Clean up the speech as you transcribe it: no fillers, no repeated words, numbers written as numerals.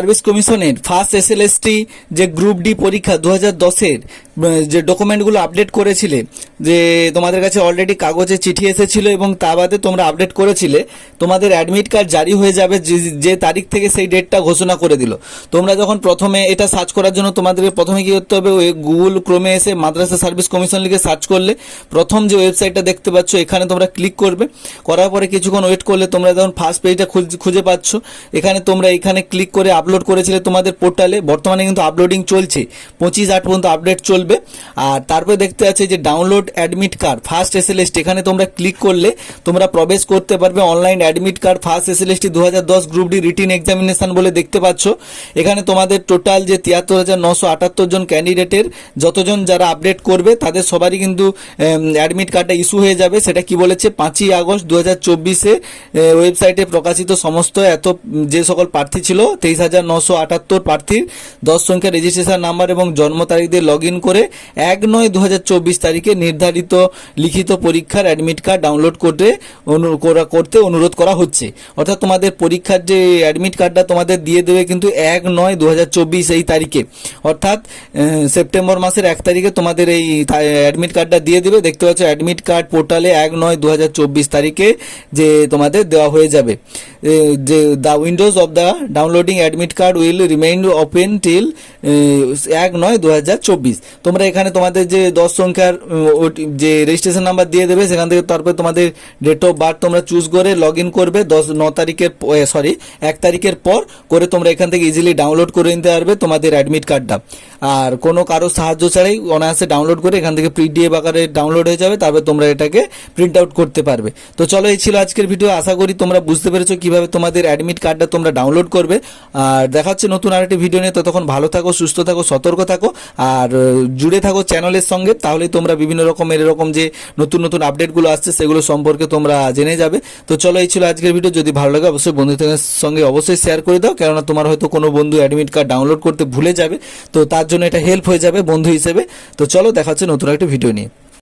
Service কমিশনের first SLST যে group D পরীক্ষা 2010-এর যে ডকুমেন্টগুলো আপডেট করেছিলে, যে তোমাদের কাছে অলরেডি কাগজে চিঠি এসেছিল এবং তা বাদে তোমরা আপডেট করেছিলে, তোমাদের অ্যাডমিট কার্ড জারি হয়ে যাবে যে তারিখ থেকে সেই ডেটটা ঘোষণা করে দিল। তোমরা যখন প্রথমে এটা সার্চ করার জন্য তোমাদেরকে প্রথমে কি করতে হবে, ওই গুগল ক্রোমে এসে মাদ্রাসা সার্ভিস কমিশন লিখে সার্চ করলে প্রথম যে ওয়েবসাইটটা দেখতে পাচ্ছ এখানে তোমরা ক্লিক করবে। করার পরে কিছুক্ষণ ওয়েট করলে তোমরা যখন ফার্স্ট পেজটা খুঁজে পাচ্ছ, এখানে তোমরা এখানে ক্লিক করে আপলোড করেছিলে তোমাদের পোর্টালে, বর্তমানে কিন্তু আপলোডিং চলছে, 25/8 পর্যন্ত আপডেট চলবে। আর তারপরে দেখতে আছে যে download admit card first SLST, এখানে তোমরা ক্লিক করলে তোমরা প্রবেশ করতে পারবে online admit card first SLST 2010 group D written examination বলে দেখতে পাচ্ছ। এখানে তোমাদের টোটাল যে 73,978 জন ক্যান্ডিডেটের যতজন যারা আপডেট করবে তাদের সবারই কিন্তু অ্যাডমিট কার্ডটা ইস্যু হয়ে যাবে। সেটা কি বলেছে, 5ই আগস্ট 2024-এ ওয়েবসাইটে প্রকাশিত সমস্ত যে সকল প্রার্থী ছিল 23,978 প্রার্থীর 10 সংখ্যা রেজিস্ট্রেশন নাম্বার এবং জন্ম তারিখ দিয়ে লগ ইন করে 1/9/2024 তারিখে নির্ধারিত লিখিত পরীক্ষার অ্যাডমিট কার্ড ডাউনলোড করতে অনুরোধ করা হচ্ছে। অর্থাৎ তোমাদের পরীক্ষার যে অ্যাডমিট কার্ডটা তোমাদের দিয়ে দেবে কিন্তু 1/9/2024 এই তারিখে, অর্থাৎ সেপ্টেম্বর মাসের 1 তারিখে তোমাদের এই অ্যাডমিট কার্ডটা দিয়ে দেবে। দেখতে পাচ্ছ অ্যাডমিট কার্ড পোর্টালে 1/9/2024 তারিখে যে তোমাদের দেওয়া হয়ে যাবে। যে the Windows of the downloading admit card will remain open till 1/9/2024। তোমরা এখানে তোমাদের যে 10 সংখ্যার যে রেজিস্ট্রেশন নাম্বার দিয়ে দেবে, সেখান থেকে তারপরে তোমাদের ডেট অফ বার্থ তোমরা চুজ করে লগ ইন করবে। 1 তারিখের পর করে তোমরা এখান থেকে ইজিলি ডাউনলোড করে নিতে পারবে তোমাদের অ্যাডমিট কার্ডটা। আর কোনো কারো সাহায্য ছাড়াই অনায়াসে ডাউনলোড করে এখান থেকে পিডিএফ আকারে ডাউনলোড হয়ে যাবে, তারপরে তোমরা এটাকে প্রিন্ট আউট করতে পারবে। তো চলো, এই ছিল আজকের ভিডিও। আশা করি তোমরা বুঝতে পেরেছো কিভাবে তোমাদের অ্যাডমিট কার্ডটা তোমরা ডাউনলোড করবে। আর দেখা হচ্ছে নতুন আরেকটি ভিডিও নিয়ে। ততক্ষণ ভালো থাকো, সুস্থ থাকো, সতর্ক থাকো আর জুড়ে থাকো চ্যানেলের সঙ্গে। তাহলেই তোমরা বিভিন্ন রকমের এরকম যে নতুন নতুন আপডেটগুলো আসছে সেগুলো সম্পর্কে তোমরা জেনে যাবে। তো চলো, এই ছিল আজকের ভিডিও। যদি ভালো লাগে অবশ্যই বন্ধুদের সঙ্গে অবশ্যই শেয়ার করে দাও, কেননা তোমার হয়তো কোনো বন্ধু অ্যাডমিট কার্ড ডাউনলোড করতে ভুলে যাবে, তো তার জন্য এটা হেল্প হয়ে যাবে বন্ধু হিসেবে। তো চলো, দেখা হচ্ছে নতুন একটা ভিডিও নিয়ে।